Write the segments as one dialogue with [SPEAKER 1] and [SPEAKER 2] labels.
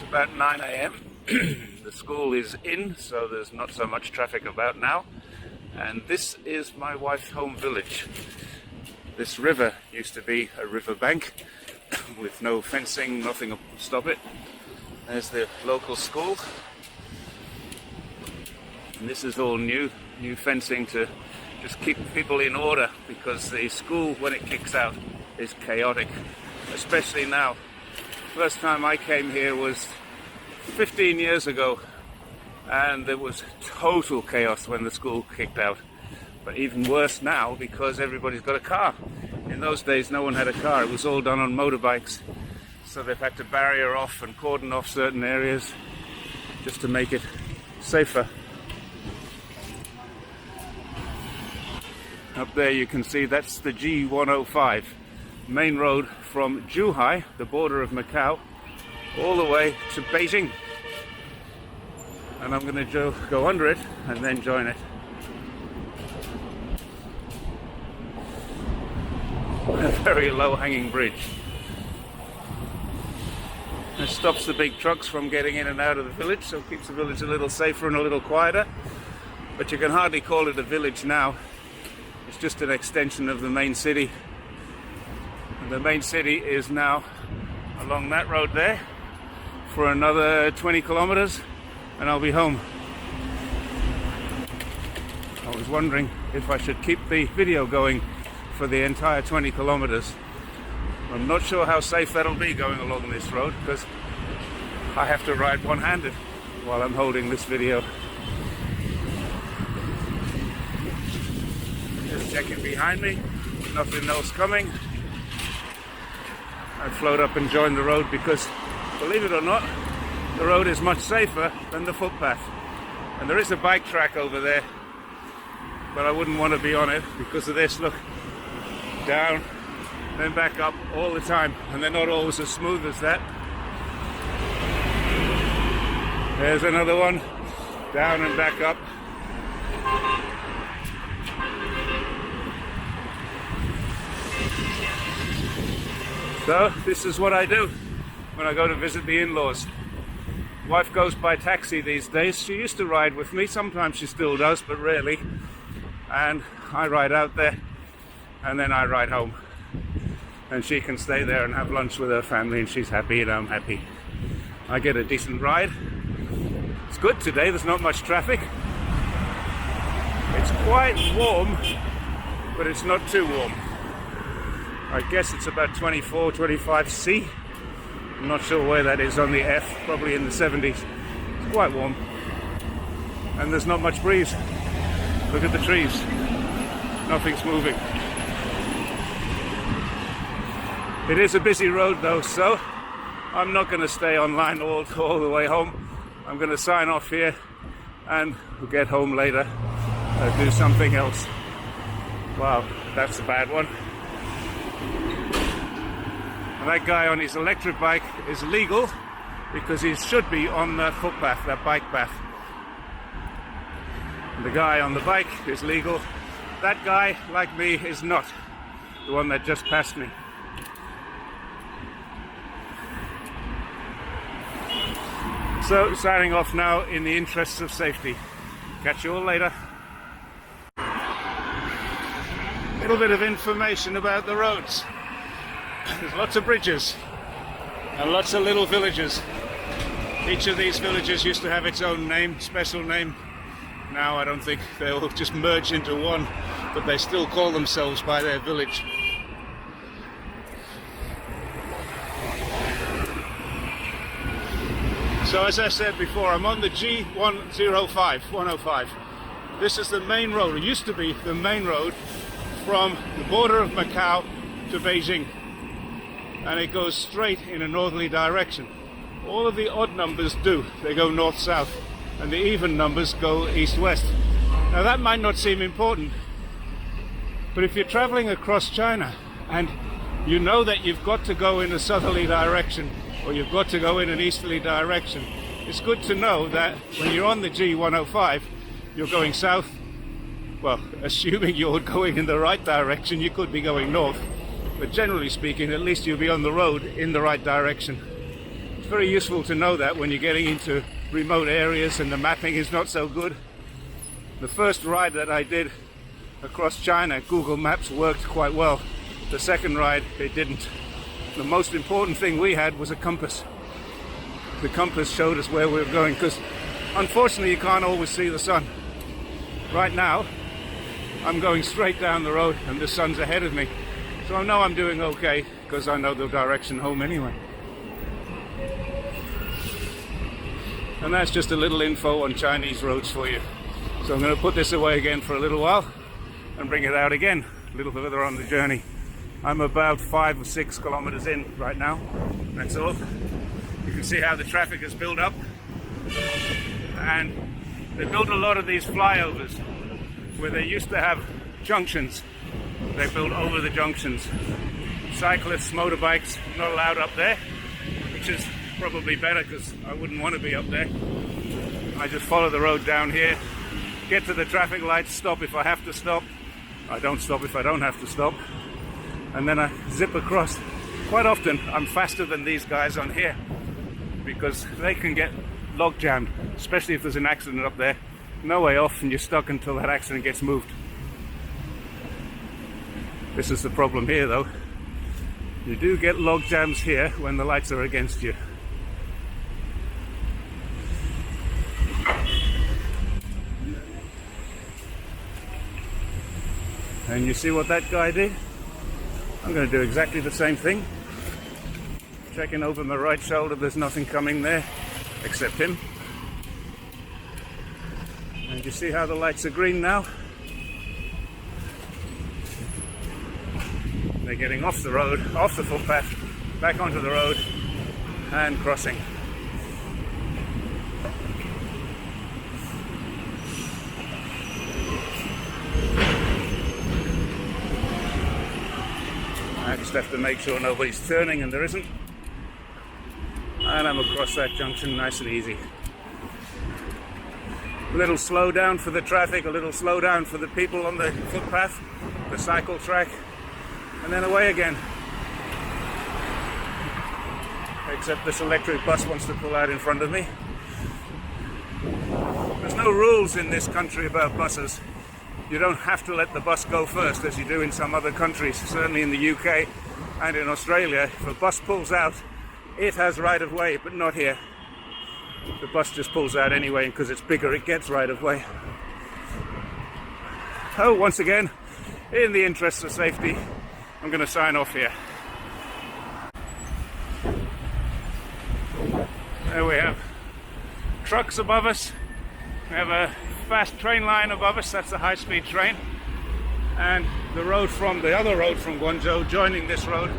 [SPEAKER 1] about 9 a.m. The school is in, so there's not so much traffic about now. And this is my wife's home village. This river used to be a river bank with no fencing, nothing to stop it. There's the local school. And this is all new fencing to just keep people in order, because the school, when it kicks out, is chaotic, especially now. First time I came here was 15 years ago, and there was total chaos when the school kicked out. But even worse now, because everybody's got a car. In those days, no one had a car. It was all done on motorbikes. So they've had to barrier off and cordon off certain areas just to make it safer. Up there you can see that's the G105, main road from Zhuhai, the border of Macau, all the way to Beijing. And I'm going to go under it and then join it. A very low-hanging bridge. It stops the big trucks from getting in and out of the village, so it keeps the village a little safer and a little quieter. But you can hardly call it a village now. It's just an extension of the main city. And the main city is now along that road there for another 20 kilometers, and I'll be home. I was wondering if I should keep the video going for the entire 20 kilometers. I'm not sure how safe that'll be going along this road, because I have to ride one-handed while I'm holding this video. Just checking behind me, nothing else coming. I float up and join the road because, believe it or not, the road is much safer than the footpath. And there is a bike track over there, but I wouldn't want to be on it because of this. Look, down, then back up all the time, and they're not always as smooth as that. There's another one, down and back up. So this is what I do when I go to visit the in-laws. Wife goes by taxi these days. She used to ride with me, sometimes she still does, but rarely. And I ride out there, and then I ride home. And she can stay there and have lunch with her family, and she's happy and I'm happy. I get a decent ride. It's good today, there's not much traffic. It's quite warm, but it's not too warm. I guess it's about 24, 25 C. I'm not sure where that is on the F, probably in the 70s. It's quite warm. And there's not much breeze. Look at the trees. Nothing's moving. It is a busy road though, so I'm not going to stay online all the way home. I'm going to sign off here and we'll get home later, do something else. Wow, that's a bad one. And that guy on his electric bike is legal because he should be on the footpath, that bike path. And the guy on the bike is legal. That guy, like me, is not. The one that just passed me. So, signing off now in the interests of safety. Catch you all later. A little bit of information about the roads. There's lots of bridges and lots of little villages. Each of these villages used to have its own name, special name. Now I don't think they'll just merge into one, but they still call themselves by their village. So as I said before, I'm on the G105. This is the main road. It used to be the main road from the border of Macau to Beijing. And it goes straight in a northerly direction. All of the odd numbers do. They go north-south. And the even numbers go east-west. Now that might not seem important, but if you're traveling across China and you know that you've got to go in a southerly direction or you've got to go in an easterly direction, it's good to know that when you're on the G105, you're going south. Well, assuming you're going in the right direction, you could be going north. But generally speaking, at least you'll be on the road in the right direction. very useful to know that when you're getting into remote areas and the mapping is not so good. The first ride that I did across China, Google Maps worked quite well. The second ride, it didn't. The most important thing we had was a compass. The compass showed us where we were going, because unfortunately you can't always see the sun. Right now, I'm going straight down the road and the sun's ahead of me. So I know I'm doing okay, because I know the direction home anyway. And that's just a little info on Chinese roads for you. So I'm going to put this away again for a little while and bring it out again a little further on the journey. I'm about 5 or 6 kilometers in right now, that's all. You can see how the traffic has built up. And they built a lot of these flyovers where they used to have junctions. They built over the junctions. Cyclists, motorbikes, not allowed up there, which is probably better because I wouldn't want to be up there. I just follow the road down here, get to the traffic lights, stop if I have to stop. I don't stop if I don't have to stop. And then I zip across. Quite often I'm faster than these guys on here because they can get log jammed, especially if there's an accident up there. No way off and you're stuck until that accident gets moved. This is the problem here though. You do get log jams here when the lights are against you. And you see what that guy did? I'm going to do exactly the same thing. Checking over my right shoulder, there's nothing coming there except him. And you see how the lights are green now? They're getting off the road, off the footpath, back onto the road and crossing. I just have to make sure nobody's turning, and there isn't. And I'm across that junction nice and easy. A little slowdown for the traffic, a little slowdown for the people on the footpath, the cycle track, and then away again. Except this electric bus wants to pull out in front of me. There's no rules in this country about buses. You don't have to let the bus go first as you do in some other countries, certainly in the UK and in Australia. If a bus pulls out, it has right of way, but not here. The bus just pulls out anyway, and because it's bigger it gets right of way. Oh, once again, in the interest of safety, I'm going to sign off here. There we have trucks above us. We have a fast train line above us, that's the high-speed train. And the road from the other road from Guangzhou joining this road,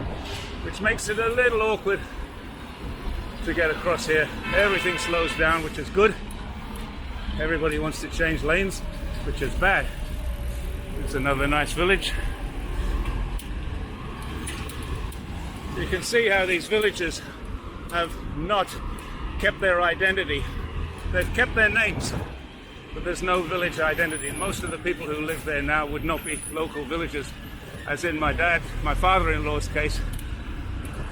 [SPEAKER 1] which makes it a little awkward to get across here. Everything slows down, which is good. Everybody wants to change lanes, which is bad. It's another nice village. You can see how these villages have not kept their identity. They've kept their names, but there's no village identity. And most of the people who live there now would not be local villagers. As in my father-in-law's case,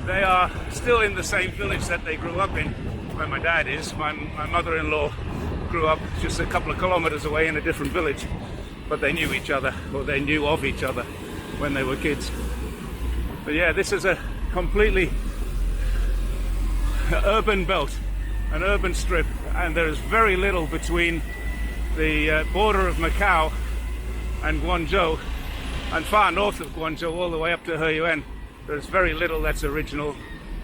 [SPEAKER 1] they are still in the same village that they grew up in, where my dad is. My mother-in-law grew up just a couple of kilometers away in a different village, but they knew each other, or they knew of each other when they were kids. But yeah, this is a completely urban belt, an urban strip, and there is very little between the border of Macau and Guangzhou, and far north of Guangzhou all the way up to Heyuan. There's very little that's original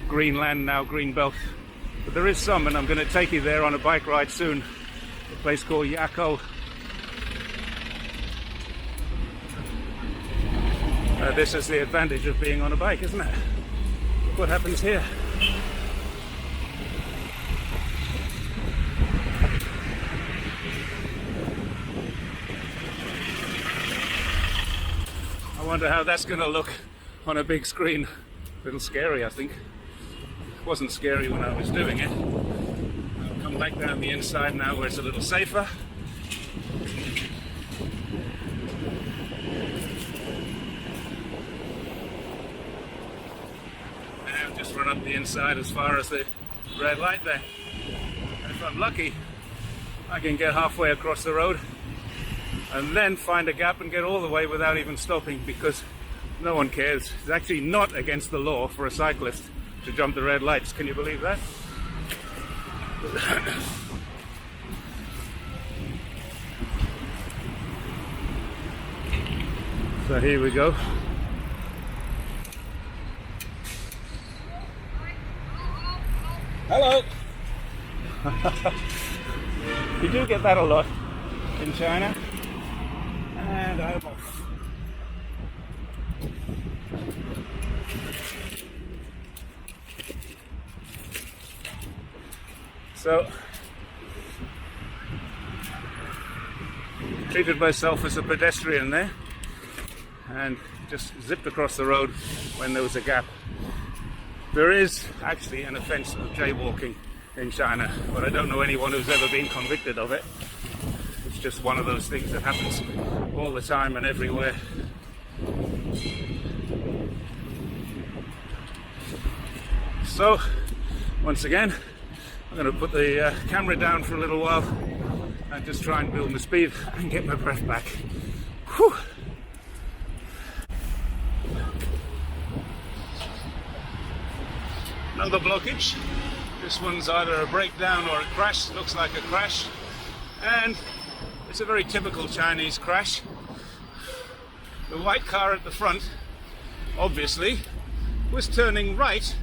[SPEAKER 1] green land now, green belt. But there is some, and I'm going to take you there on a bike ride soon. A place called Yako. This is the advantage of being on a bike, isn't it? Look what happens here. I wonder how that's going to look on a big screen. A little scary, I think. It wasn't scary when I was doing it. I'll come back down the inside now where it's a little safer. And I've just run up the inside as far as the red light there. And if I'm lucky, I can get halfway across the road and then find a gap and get all the way without even stopping, because no one cares. It's actually not against the law for a cyclist to jump the red lights. Can you believe that? So here we go. Hello! You do get that a lot in China. And I'm off. So, treated myself as a pedestrian there and just zipped across the road when there was a gap. There is actually an offence of jaywalking in China, but I don't know anyone who's ever been convicted of it. It's just one of those things that happens all the time and everywhere. So, once again, I'm going to put the camera down for a little while and just try and build my speed and get my breath back. Whew. Another blockage. This one's either a breakdown or a crash. Looks like a crash. And it's a very typical Chinese crash. The white car at the front, obviously, was turning right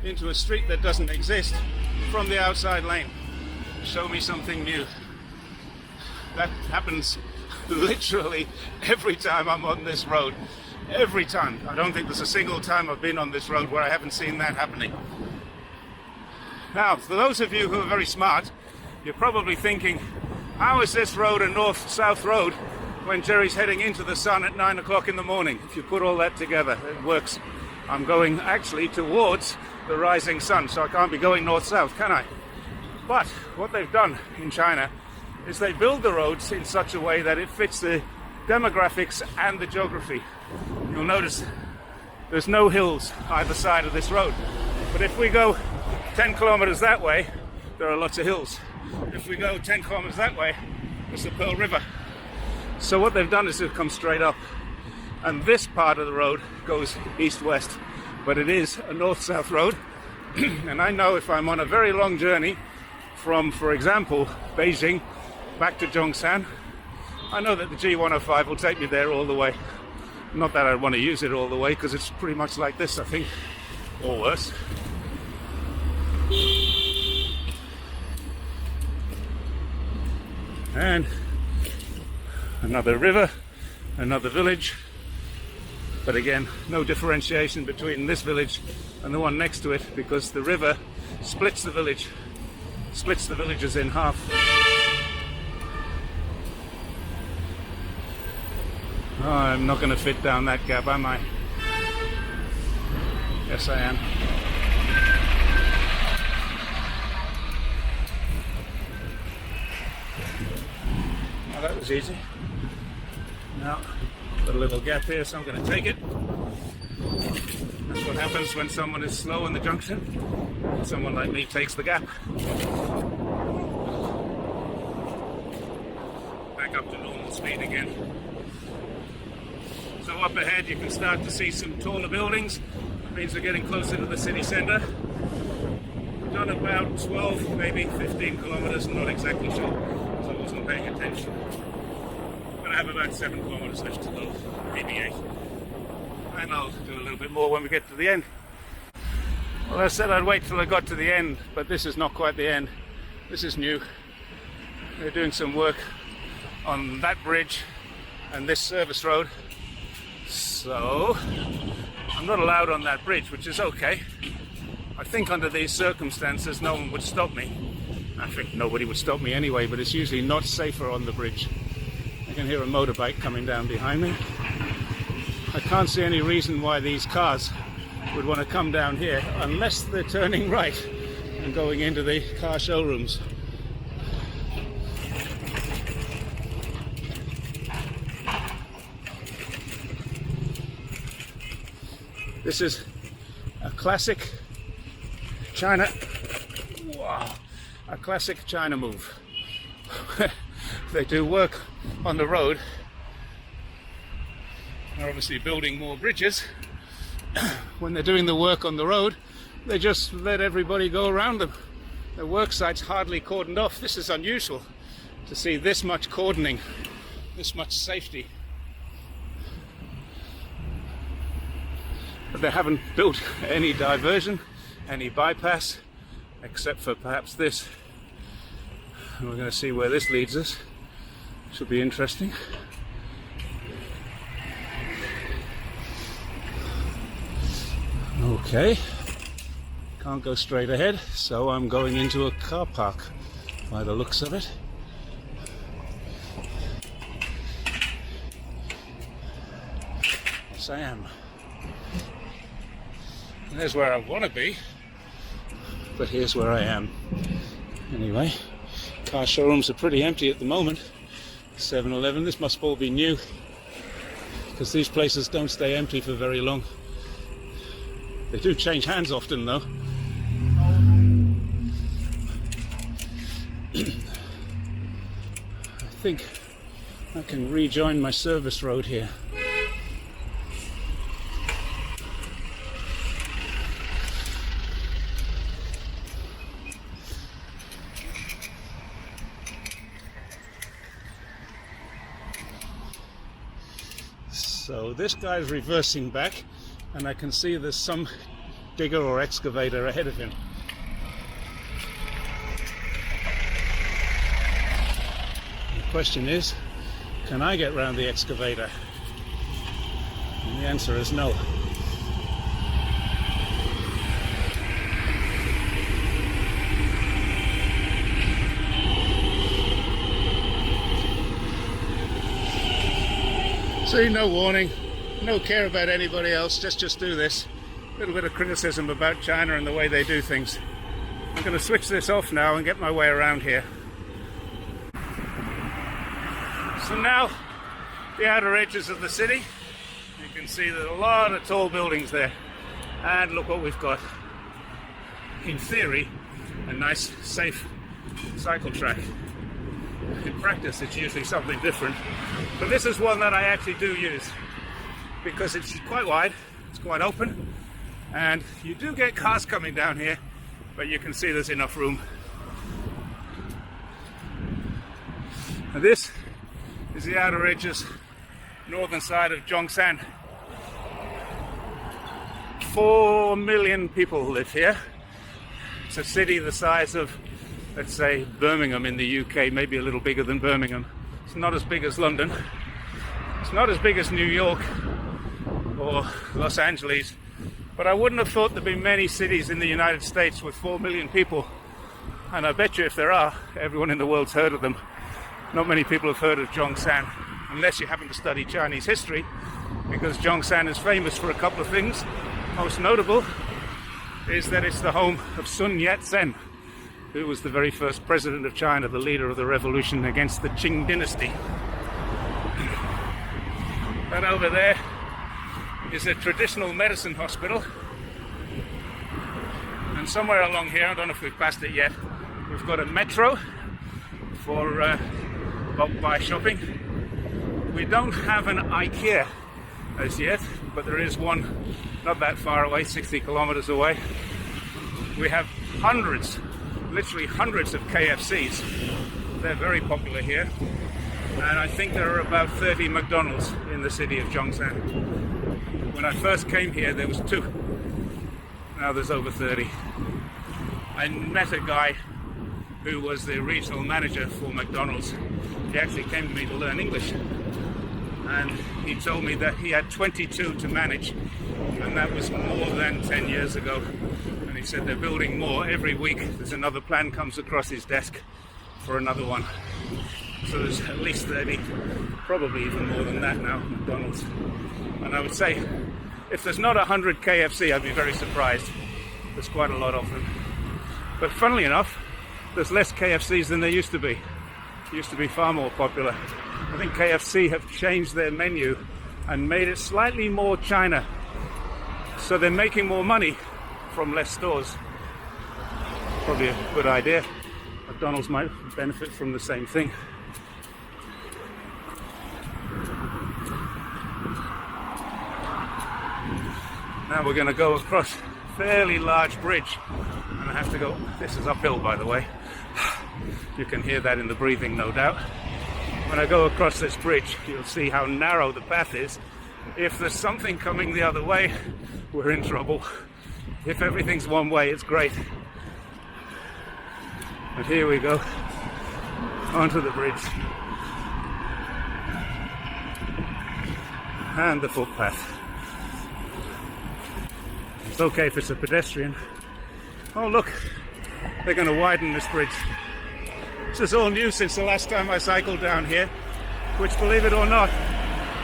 [SPEAKER 1] into a street that doesn't exist from the outside lane. Show me something new. That happens literally every time I'm on this road. Every time. I don't think there's a single time I've been on this road where I haven't seen that happening. Now, for those of you who are very smart, you're probably thinking, how is this road a north-south road when Jerry's heading into the sun at 9 o'clock in the morning? If you put all that together, it works. I'm going actually towards the rising sun, so I can't be going north-south, can I? But what they've done in China is they build the roads in such a way that it fits the demographics and the geography. You'll notice there's no hills either side of this road. But if we go 10 kilometers that way, there are lots of hills. If we go 10 kilometers that way, there's the Pearl River. So what they've done is they've come straight up. And this part of the road goes east-west. But it is a north-south road. And I know if I'm on a very long journey from, for example, Beijing back to Zhongshan, I know that the G105 will take me there all the way. Not that I want to use it all the way, because it's pretty much like this, I think, or worse. And another river, another village, but again, no differentiation between this village and the one next to it, because the river splits the villages in half. Oh, I'm not going to fit down that gap, am I? Yes, I am. Well, that was easy. Now, got a little gap here, so I'm going to take it. That's what happens when someone is slow in the junction. Someone like me takes the gap. Back up to normal speed again. So up ahead you can start to see some taller buildings. That means we're getting closer to the city centre. We've done about 12, maybe 15 kilometres, I'm not exactly sure, so I wasn't paying attention. But I have about 7 kilometres left to go, maybe 8. And I'll do a little bit more when we get to the end. Well, I said I'd wait till I got to the end, but this is not quite the end. This is new. They're doing some work on that bridge and this service road. So, I'm not allowed on that bridge, which is okay. I think under these circumstances no one would stop me. I think nobody would stop me anyway, but it's usually not safer on the bridge. I can hear a motorbike coming down behind me. I can't see any reason why these cars would want to come down here unless they're turning right and going into the car showrooms. This is a classic China Wow, a classic China move. They do work on the road. They're obviously building more bridges. When they're doing the work on the road, they just let everybody go around them. The work site's hardly cordoned off. This is unusual to see this much cordoning, this much safety. But they haven't built any diversion, any bypass, except for perhaps this. And we're going to see where this leads us. Should be interesting. Okay, can't go straight ahead, so I'm going into a car park by the looks of it. Yes, I am. And there's where I want to be, but here's where I am. Anyway, car showrooms are pretty empty at the moment. 7-Eleven, this must all be new, because these places don't stay empty for very long. They do change hands often, though. I think I can rejoin my service road here. So this guy's reversing back, and I can see there's some digger or excavator ahead of him. The question is, can I get round the excavator? And the answer is no. See, no warning. No care about anybody else, just do this. A little bit of criticism about China and the way they do things. I'm going to switch this off now and get my way around here. So now, the outer edges of the city. You can see there's a lot of tall buildings there. And look what we've got. In theory, a nice, safe cycle track. In practice, it's usually something different. But this is one that I actually do use, because it's quite wide, it's quite open, and you do get cars coming down here, but you can see there's enough room. And this is the outer edges, northern side of Zhongshan. 4 million people live here. It's a city the size of, let's say, Birmingham in the UK, maybe a little bigger than Birmingham. It's not as big as London. It's not as big as New York or Los Angeles, but I wouldn't have thought there'd be many cities in the United States with 4 million people, and I bet you if there are, everyone in the world's heard of them. Not many people have heard of Zhongshan, unless you happen to study Chinese history, because Zhongshan is famous for a couple of things. Most notable is that it's the home of Sun Yat-sen, who was the very first president of China, the leader of the revolution against the Qing dynasty. And over there is a traditional medicine hospital, and somewhere along here, I don't know if we've passed it yet, we've got a metro for bulk buy shopping. We don't have an IKEA as yet, but there is one not that far away, 60 kilometers away. We have hundreds, literally hundreds of KFCs. They're very popular here, and I think there are about 30 McDonald's in the city of Zhongshan. When I first came here, there was 2. Now there's over 30. I met a guy who was the regional manager for McDonald's. He actually came to me to learn English, and he told me that he had 22 to manage, and that was more than 10 years ago. And he said they're building more every week. There's another plan comes across his desk for another one. So there's at least 30, probably even more than that now, McDonald's. And I would say, if there's not 100 KFC, I'd be very surprised. There's quite a lot of them. But funnily enough, there's less KFCs than there used to be. It used to be far more popular. I think KFC have changed their menu and made it slightly more China. So they're making more money from less stores. probably a good idea. McDonald's might benefit from the same thing. Now we're going to go across a fairly large bridge, and I have to go, this is uphill by the way, you can hear that in the breathing no doubt. When I go across this bridge you'll see how narrow the path is. If there's something coming the other way, we're in trouble. If everything's one way, it's great. But here we go, onto the bridge and the footpath. It's okay if it's a pedestrian. Oh look, they're going to widen this bridge. This is all new since the last time I cycled down here, which, believe it or not,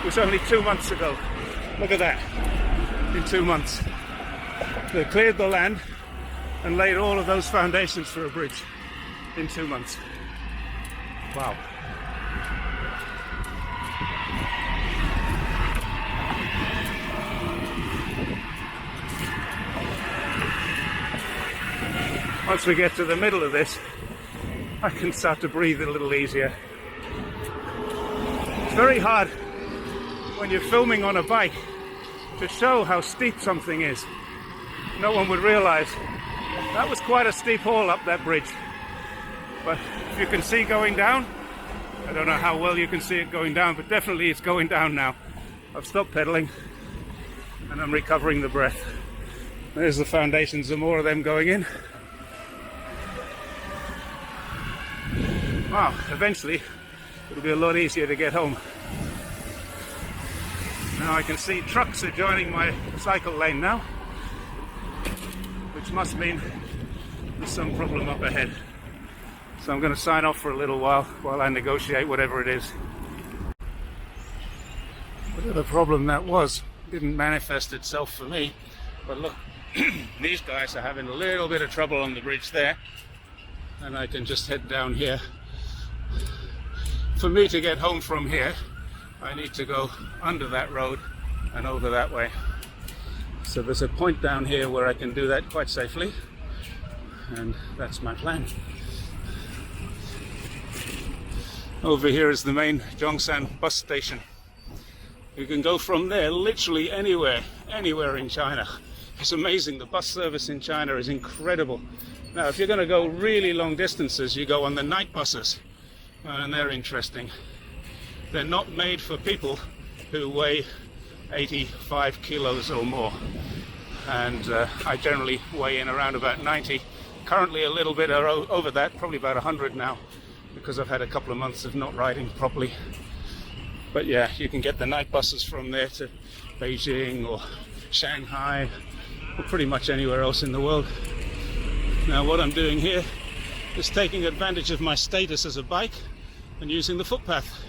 [SPEAKER 1] was only 2 months ago. Look at that, in 2 months. They cleared the land and laid all of those foundations for a bridge in 2 months. Wow. Once we get to the middle of this, I can start to breathe a little easier. It's very hard when you're filming on a bike to show how steep something is. No one would realize that was quite a steep haul up that bridge. But if you can see going down, I don't know how well you can see it going down, but definitely it's going down now. I've stopped pedaling and I'm recovering the breath. There's the foundations, and more of them going in. Wow, eventually it'll be a lot easier to get home. Now I can see trucks are joining my cycle lane now, which must mean there's some problem up ahead. So I'm going to sign off for a little while I negotiate whatever it is. Whatever problem that was didn't manifest itself for me, but look, these guys are having a little bit of trouble on the bridge there, and I can just head down here. For me to get home from here, I need to go under that road and over that way. So there's a point down here where I can do that quite safely, and that's my plan. Over here is the main Zhongshan bus station. You can go from there literally anywhere in China. It's amazing, the bus service in China is incredible. Now if you're going to go really long distances, you go on the night buses, and they're interesting. They're not made for people who weigh 85 kilos or more, and I generally weigh in around about 90. Currently a little bit over that, probably about 100 now, because I've had a couple of months of not riding properly. But yeah, you can get the night buses from there to Beijing or Shanghai or pretty much anywhere else in the world. Now what I'm doing here is taking advantage of my status as a bike and using the footpath.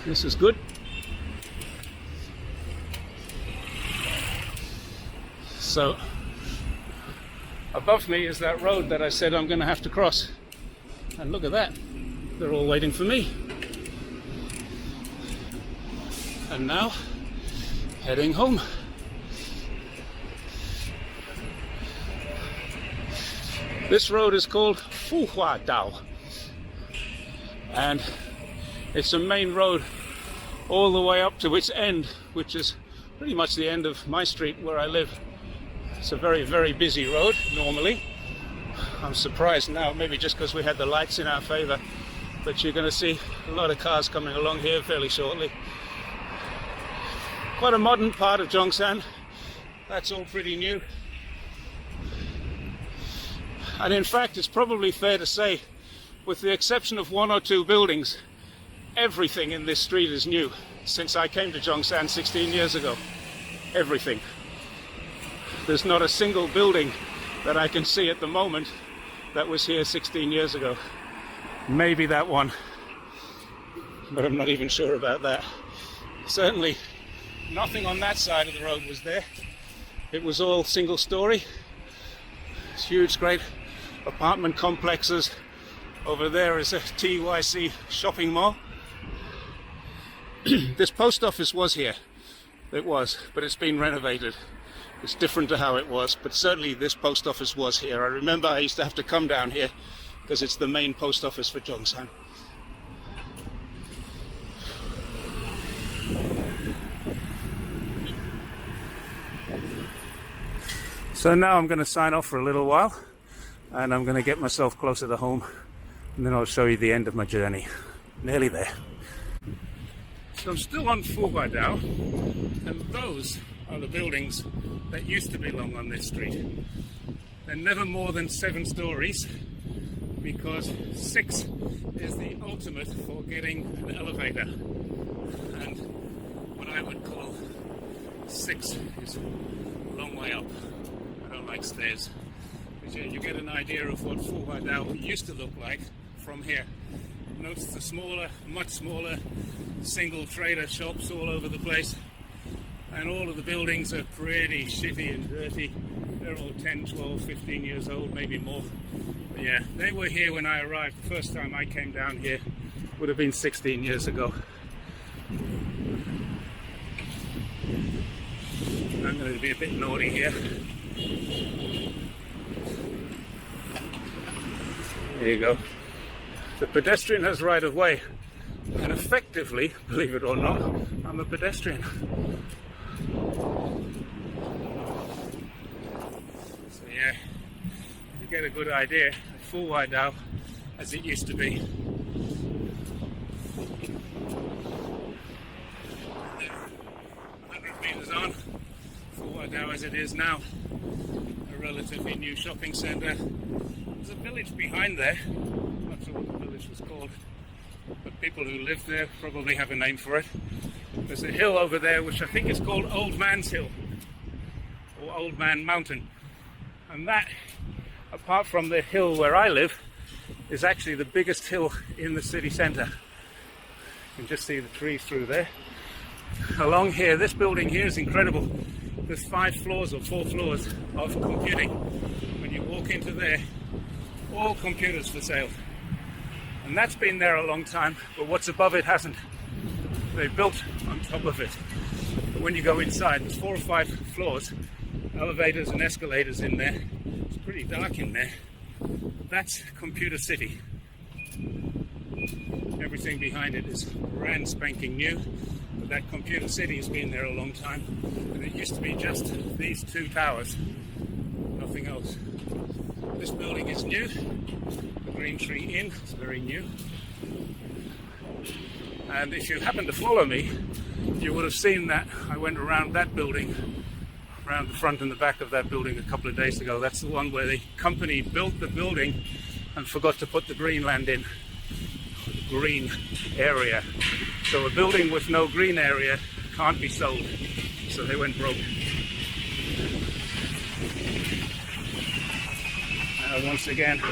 [SPEAKER 1] This is good. So above me is that road that I said I'm going to have to cross, and look at that, they're all waiting for me. And now heading home. This road is called Fuhua Dao, and it's a main road all the way up to its end, which is pretty much the end of my street where I live. It's a very, very busy road normally. I'm surprised now, maybe just because we had the lights in our favor, but you're going to see a lot of cars coming along here fairly shortly. Quite a modern part of Zhongshan. That's all pretty new. And in fact, it's probably fair to say, with the exception of 1 or 2 buildings, everything in this street is new since I came to Zhongshan 16 years ago. Everything. There's not a single building that I can see at the moment that was here 16 years ago. Maybe that one, but I'm not even sure about that. Certainly nothing on that side of the road was there. It was all single story. It's huge, great apartment complexes. Over there is a TYC shopping mall. This post office was here. It was, but it's been renovated. It's different to how it was, but certainly this post office was here. I remember I used to have to come down here because it's the main post office for Zhongshan. So now I'm going to sign off for a little while, and I'm going to get myself closer to home, and then I'll show you the end of my journey. Nearly there. So I'm still on Fuhuadao, and those are the buildings that used to belong on this street. They're never more than 7 stories, because 6 is the ultimate for getting an elevator, and what I would call 6 is a long way up. I don't like stairs. But yeah, you get an idea of what Fuhuadao used to look like from here. Notice the smaller, much smaller, single trader shops all over the place, and all of the buildings are pretty shitty and dirty. They're all 10, 12, 15 years old, maybe more. But yeah, they were here when I arrived. The first time I came down here would have been 16 years ago. I'm going to be a bit naughty here. There you go. The pedestrian has right of way, and effectively, believe it or not, I'm a pedestrian. So yeah, you get a good idea of Fuhuadao as it used to be. 100 meters on, Fuhuadao as it is now, a relatively new shopping centre. There's a village behind there. I'm not sure what the village was called, but people who live there probably have a name for it. There's a hill over there which I think is called Old Man's Hill, or Old Man Mountain, and that, apart from the hill where I live, is actually the biggest hill in the city centre. You can just see the trees through there. Along here, this building here is incredible. There's 5 floors or 4 floors of computing. When you walk into there, all computers for sale. And that's been there a long time, but what's above it hasn't. They built on top of it. But when you go inside, there's 4 or 5 floors, elevators and escalators in there. It's pretty dark in there. But that's Computer City. Everything behind it is brand spanking new. But that Computer City has been there a long time. And it used to be just these 2 towers, nothing else. This building is new. The Green Tree Inn is very new. And if you happen to follow me, you would have seen that I went around that building, around the front and the back of that building a couple of days ago. That's the one where the company built the building and forgot to put the green land in, the green area. So a building with no green area can't be sold. So they went broke. Once again,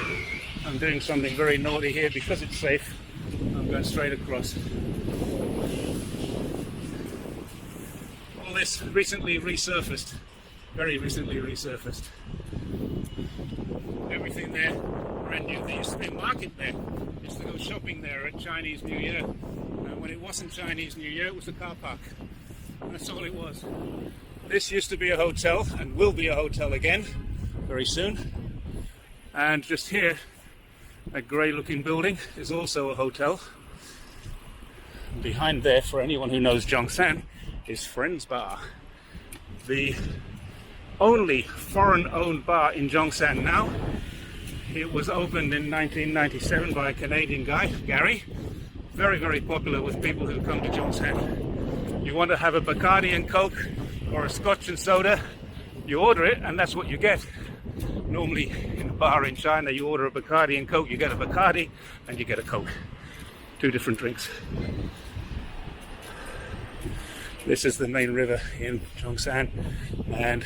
[SPEAKER 1] I'm doing something very naughty here because it's safe. I'm going straight across. All this recently resurfaced, very recently resurfaced. Everything there brand new. There used to be a market there. I used to go shopping there at Chinese New Year. And when it wasn't Chinese New Year, it was a car park. And that's all it was. This used to be a hotel and will be a hotel again very soon. And just here, that grey looking building is also a hotel. And behind there, for anyone who knows Zhongshan, is Friends Bar. The only foreign-owned bar in Zhongshan now. It was opened in 1997 by a Canadian guy, Gary. Very, very popular with people who come to Zhongshan. You want to have a Bacardi and Coke or a Scotch and soda, you order it and that's what you get. Normally in a bar in China you order a Bacardi and Coke, you get a Bacardi and you get a Coke. 2 different drinks. This is the main river in Zhongshan and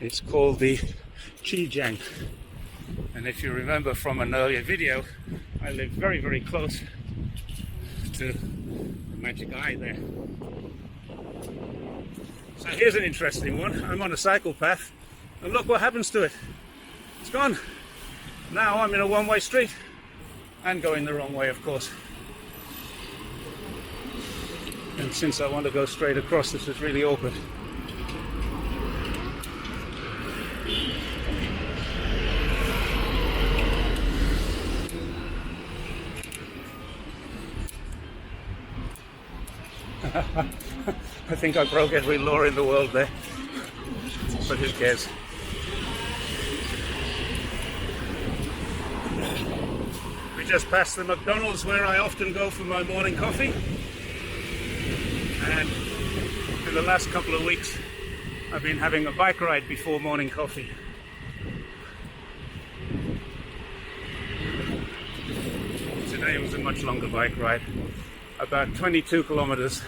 [SPEAKER 1] it's called the Qijiang. And if you remember from an earlier video, I live very, very close to the magic eye there. So here's an interesting one. I'm on a cycle path and look what happens to it. It's gone. Now I'm in a one-way street and going the wrong way, of course. And since I want to go straight across, this is really awkward. I think I broke every law in the world there, but who cares? We just passed the McDonald's where I often go for my morning coffee, and in the last couple of weeks I've been having a bike ride before morning coffee. Today was a much longer bike ride, about 22 kilometers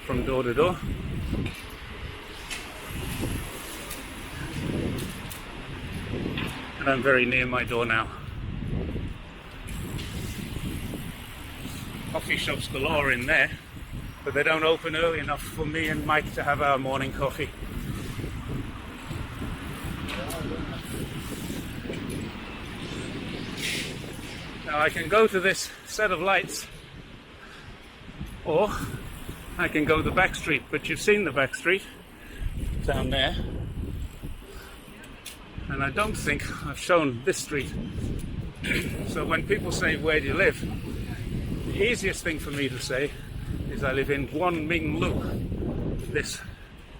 [SPEAKER 1] from door to door. And I'm very near my door now. Coffee shops galore in there, but they don't open early enough for me and Mike to have our morning coffee. Now I can go to this set of lights, or I can go the back street, but you've seen the back street down there, and I don't think I've shown this street. So when people say, where do you live? The easiest thing for me to say is I live in Guangminglu. This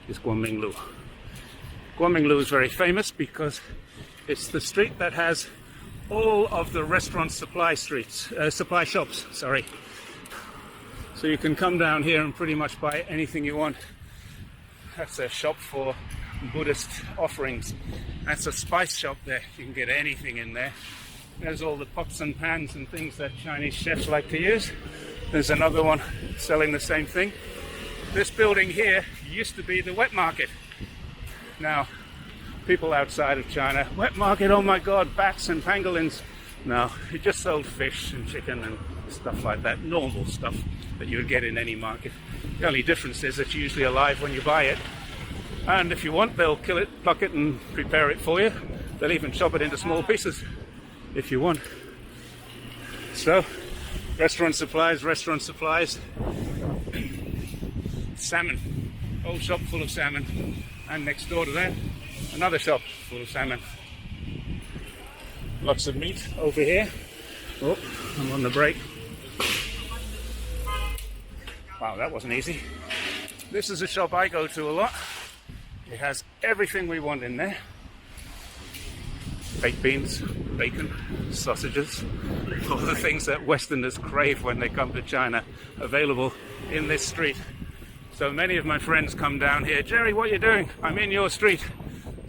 [SPEAKER 1] is Guangminglu. Guangminglu is very famous because it's the street that has all of the restaurant supply shops, sorry. So you can come down here and pretty much buy anything you want. That's a shop for Buddhist offerings. That's a spice shop there. You can get anything in there. There's all the pots and pans and things that Chinese chefs like to use. There's another one selling the same thing. This building here used to be the wet market. Now, people outside of China, wet market, oh my God, bats and pangolins. No, it just sold fish and chicken and stuff like that, normal stuff that you would get in any market. The only difference is it's usually alive when you buy it, and if you want, they'll kill it, pluck it and prepare it for you. They'll even chop it into small pieces if you want. So restaurant supplies, salmon, old shop full of salmon, and next door to that another shop full of salmon. Lots of meat over here. Oh, I'm on the brake. Wow, that wasn't easy. This is a shop I go to a lot. It has everything we want in there. Baked beans, bacon, sausages, all the things that Westerners crave when they come to China, available in this street. So many of my friends come down here. Jerry, what are you doing? I'm in your street.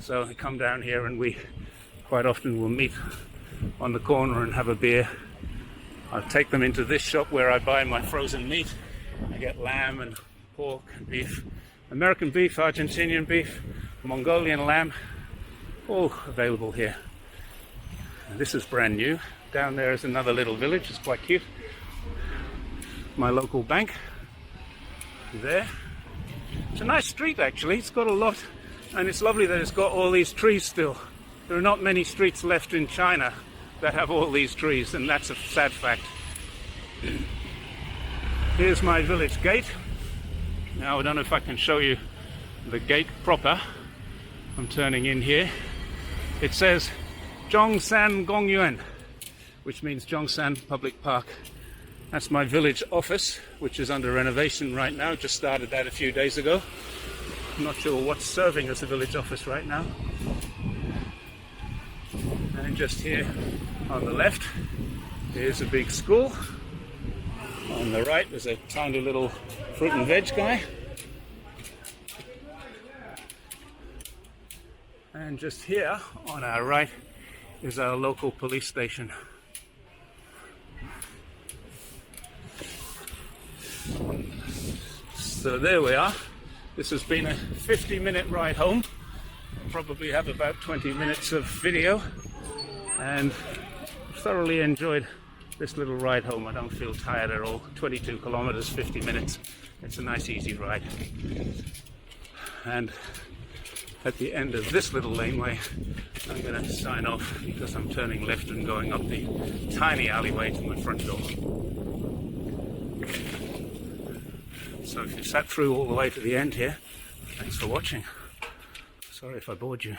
[SPEAKER 1] So they come down here and we quite often will meet on the corner and have a beer. I'll take them into this shop where I buy my frozen meat. I get lamb and pork and beef, American beef, Argentinian beef, Mongolian lamb, all available here. And this is brand new. Down there is another little village, it's quite cute. My local bank, there. It's a nice street actually, it's got a lot, and it's lovely that it's got all these trees still. There are not many streets left in China that have all these trees, and that's a sad fact. Here's my village gate. Now I don't know if I can show you the gate proper. I'm turning in here. It says Zhongshan Gongyuan, which means Zhongshan Public Park. That's my village office, which is under renovation right now. Just started that a few days ago. I'm not sure what's serving as a village office right now. And just here on the left is a big school. On the right there's a tiny little fruit and veg guy. And just here on our right is our local police station. So there we are. This has been a 50-minute ride home. I'll probably have about 20 minutes of video, and thoroughly enjoyed this little ride home. I don't feel tired at all. 22 kilometers, 50 minutes. It's a nice easy ride. And at the end of this little laneway, I'm going to sign off because I'm turning left and going up the tiny alleyway to my front door. So if you sat through all the way to the end here, thanks for watching. Sorry if I bored you.